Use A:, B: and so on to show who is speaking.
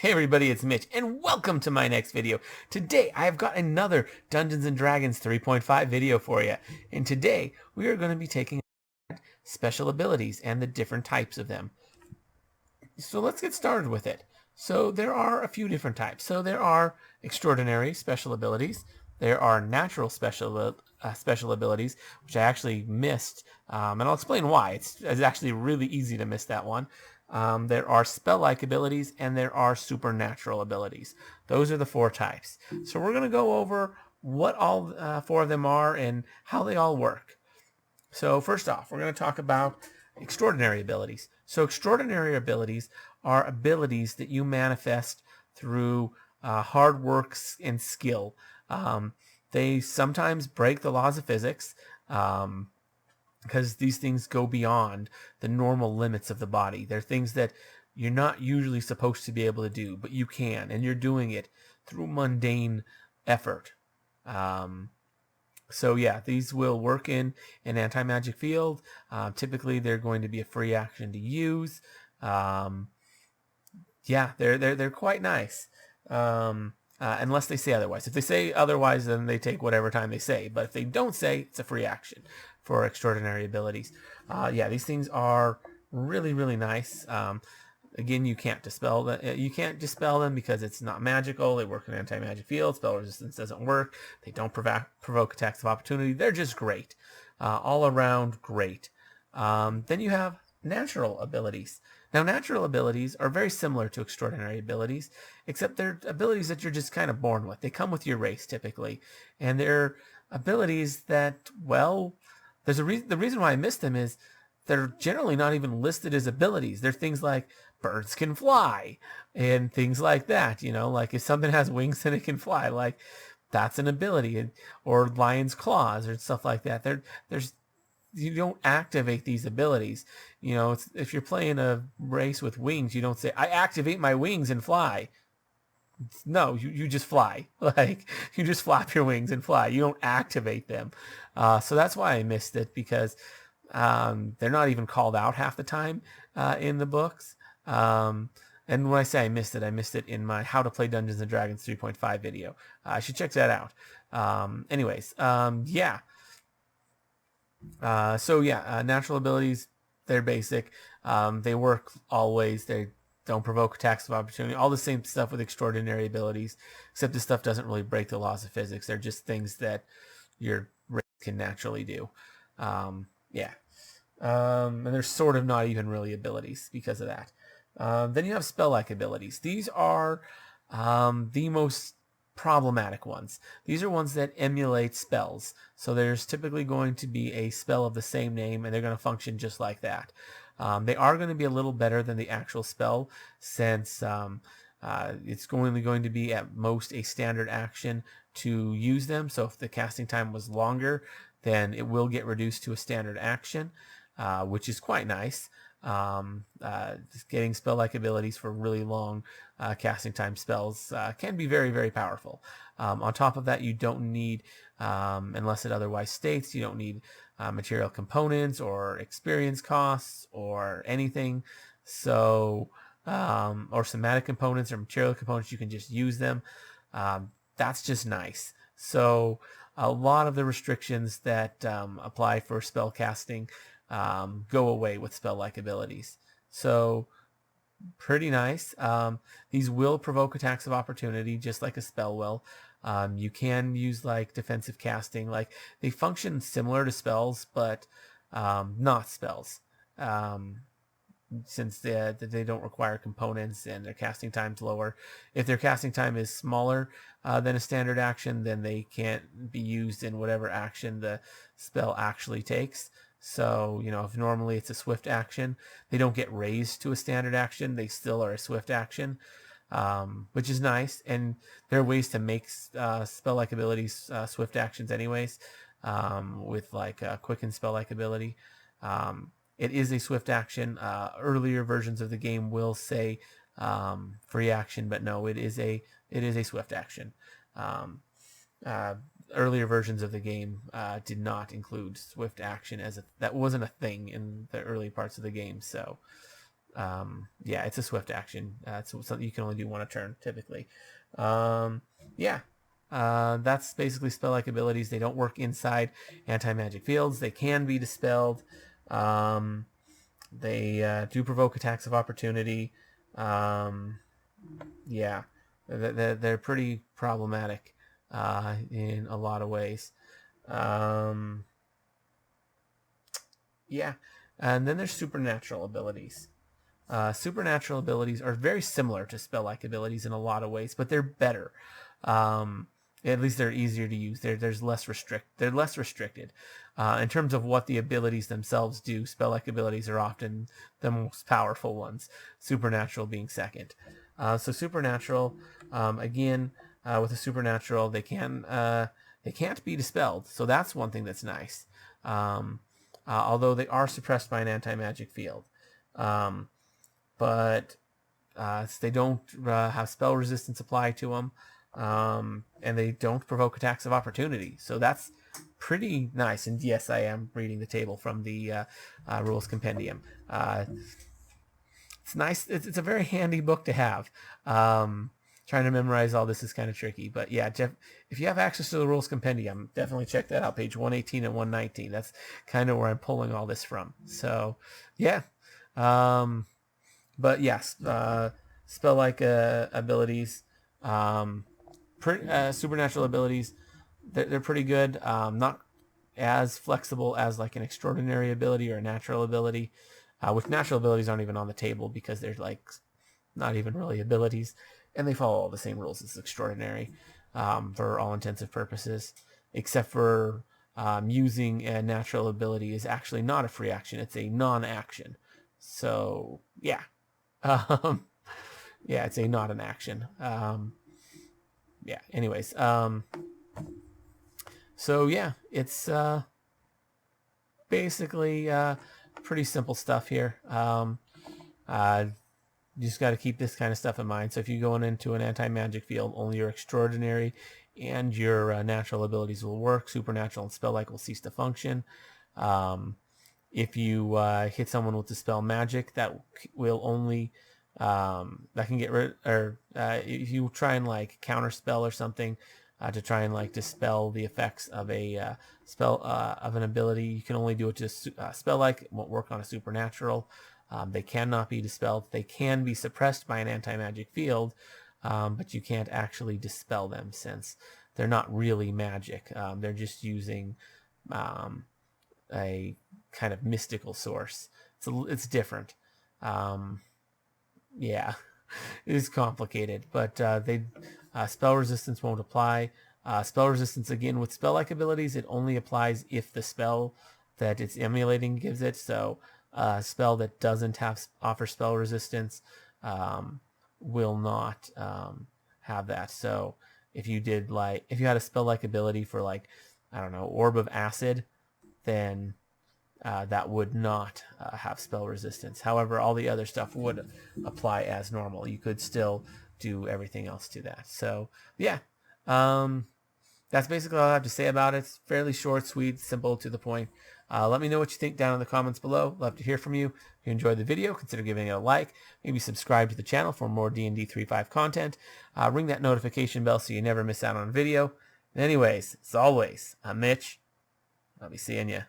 A: Hey everybody, it's Mitch, and welcome to my next video. Today, I have got another Dungeons & Dragons 3.5 video for you. And today, we are going to be taking special abilities and the different types of them. So let's get started with it. So there are a few different types. So there are extraordinary special abilities. There are natural special abilities, which I actually missed, and I'll explain why. It's actually really easy to miss that one. There are spell-like abilities, and there are supernatural abilities. Those are the four types. So we're going to go over what all four of them are and how they all work. So first off, we're going to talk about extraordinary abilities. So extraordinary abilities are abilities that you manifest through hard work and skill. They sometimes break the laws of physics because these things go beyond the normal limits of the body. They're things that you're not usually supposed to be able to do, but you can, and you're doing it through mundane effort. So yeah, these will work in an anti-magic field. Typically, they're going to be a free action to use. Yeah, they're quite nice. Unless they say otherwise. If they say otherwise, then they take whatever time they say. But if they don't say, it's a free action for extraordinary abilities. Yeah, these things are really, really nice. Again, you can't dispel them. You can't dispel them because it's not magical. They work in anti-magic field. Spell resistance doesn't work. They don't provoke attacks of opportunity. They're just great, all around great. Then you have natural abilities. Now, natural abilities are very similar to extraordinary abilities, except they're abilities that you're just kind of born with. They come with your race typically, and they're abilities that, well, there's a reason. The reason why I missed them is they're generally not even listed as abilities. They're things like birds can fly and things like that. You know, like if something has wings and it can fly, like that's an ability, or lion's claws or stuff like that. There's you don't activate these abilities. You know, if you're playing a race with wings, you don't say, I activate my wings and fly. No, you just fly. Like, you just flap your wings and fly. You don't activate them. So that's why I missed it, because they're not even called out half the time in the books. And when I say I missed it in my How to Play Dungeons & Dragons 3.5 video. I should check that out. Yeah. Natural abilities, they're basic. They work always. They don't provoke attacks of opportunity. All the same stuff with extraordinary abilities, except this stuff doesn't really break the laws of physics. They're just things that your race can naturally do. And they're sort of not even really abilities because of that. Then you have spell-like abilities. These are the most problematic ones. These are ones that emulate spells. So there's typically going to be a spell of the same name, and they're going to function just like that. They are going to be a little better than the actual spell, since it's only going to be at most a standard action to use them. So if the casting time was longer, then it will get reduced to a standard action, which is quite nice. Getting spell-like abilities for really long casting time spells can be very, very powerful. On top of that, you don't need, unless it otherwise states, you don't need material components or experience costs or anything. So, or somatic components or material components, you can just use them. That's just nice. So a lot of the restrictions that apply for spell casting go away with spell-like abilities. So pretty nice. These will provoke attacks of opportunity, just like a spell will. You can use like defensive casting. Like, they function similar to spells, but not spells. Since they don't require components and their casting time's lower. If their casting time is smaller than a standard action, then they can't be used in whatever action the spell actually takes. So, you know, if normally it's a swift action, they don't get raised to a standard action. They still are a swift action, which is nice. And there are ways to make spell-like abilities swift actions anyways, with like a quicken spell-like ability. It is a swift action. Earlier versions of the game will say free action, but no, it is a swift action. Earlier versions of the game did not include swift action, that wasn't a thing in the early parts of the game. So yeah, it's a swift action. It's something you can only do one a turn typically. Yeah. That's basically spell-like abilities. They don't work inside anti-magic fields. They can be dispelled. They do provoke attacks of opportunity. Yeah, they're pretty problematic in a lot of ways. Yeah, and then there's supernatural abilities. Supernatural abilities are very similar to spell-like abilities in a lot of ways, but they're better. At least they're easier to use. They're less restricted. In terms of what the abilities themselves do, spell-like abilities are often the most powerful ones. Supernatural being second. So supernatural, again, with a supernatural, they can't be dispelled. So that's one thing that's nice. Although they are suppressed by an anti-magic field. But they don't have spell resistance applied to them, and they don't provoke attacks of opportunity. So that's pretty nice. And yes, I am reading the table from the Rules Compendium. It's nice. It's a very handy book to have. Trying to memorize all this is kind of tricky, but yeah, Jeff, if you have access to the Rules Compendium, definitely check that out, page 118 and 119. That's kind of where I'm pulling all this from. So, yeah. But yes, spell-like abilities, supernatural abilities, they're pretty good. Not as flexible as like an extraordinary ability or a natural ability. Which natural abilities aren't even on the table because they're like not even really abilities, and they follow all the same rules as extraordinary for all intensive purposes, except for using a natural ability is actually not a free action; it's a non-action. So yeah. Yeah, it's not an action. Yeah. Anyways, so yeah, it's basically pretty simple stuff here. You just got to keep this kind of stuff in mind. So if you're going into an anti-magic field, only your extraordinary and your natural abilities will work. Supernatural and spell-like will cease to function. If you hit someone with dispel magic, that will only that can get rid, or if you try and like counterspell or something to try and like dispel the effects of a spell of an ability, you can only do it to spell-like. It won't work on a supernatural. They cannot be dispelled. They can be suppressed by an anti-magic field, but you can't actually dispel them since they're not really magic. They're just using a kind of mystical source. It's different. Yeah, it is complicated, but spell resistance won't apply. Spell resistance, again, with spell-like abilities, it only applies if the spell that it's emulating gives it. So a spell that doesn't offer spell resistance will not have that. So if you had a spell-like ability for like, I don't know, Orb of Acid, then that would not have spell resistance. However, all the other stuff would apply as normal. You could still do everything else to that. So yeah, that's basically all I have to say about it. It's fairly short, sweet, simple, to the point. Let me know what you think down in the comments below. Love to hear from you. If you enjoyed the video, consider giving it a like. Maybe subscribe to the channel for more D&D 3.5 content. Ring that notification bell so you never miss out on a video. And anyways, as always, I'm Mitch. I'll be seeing you.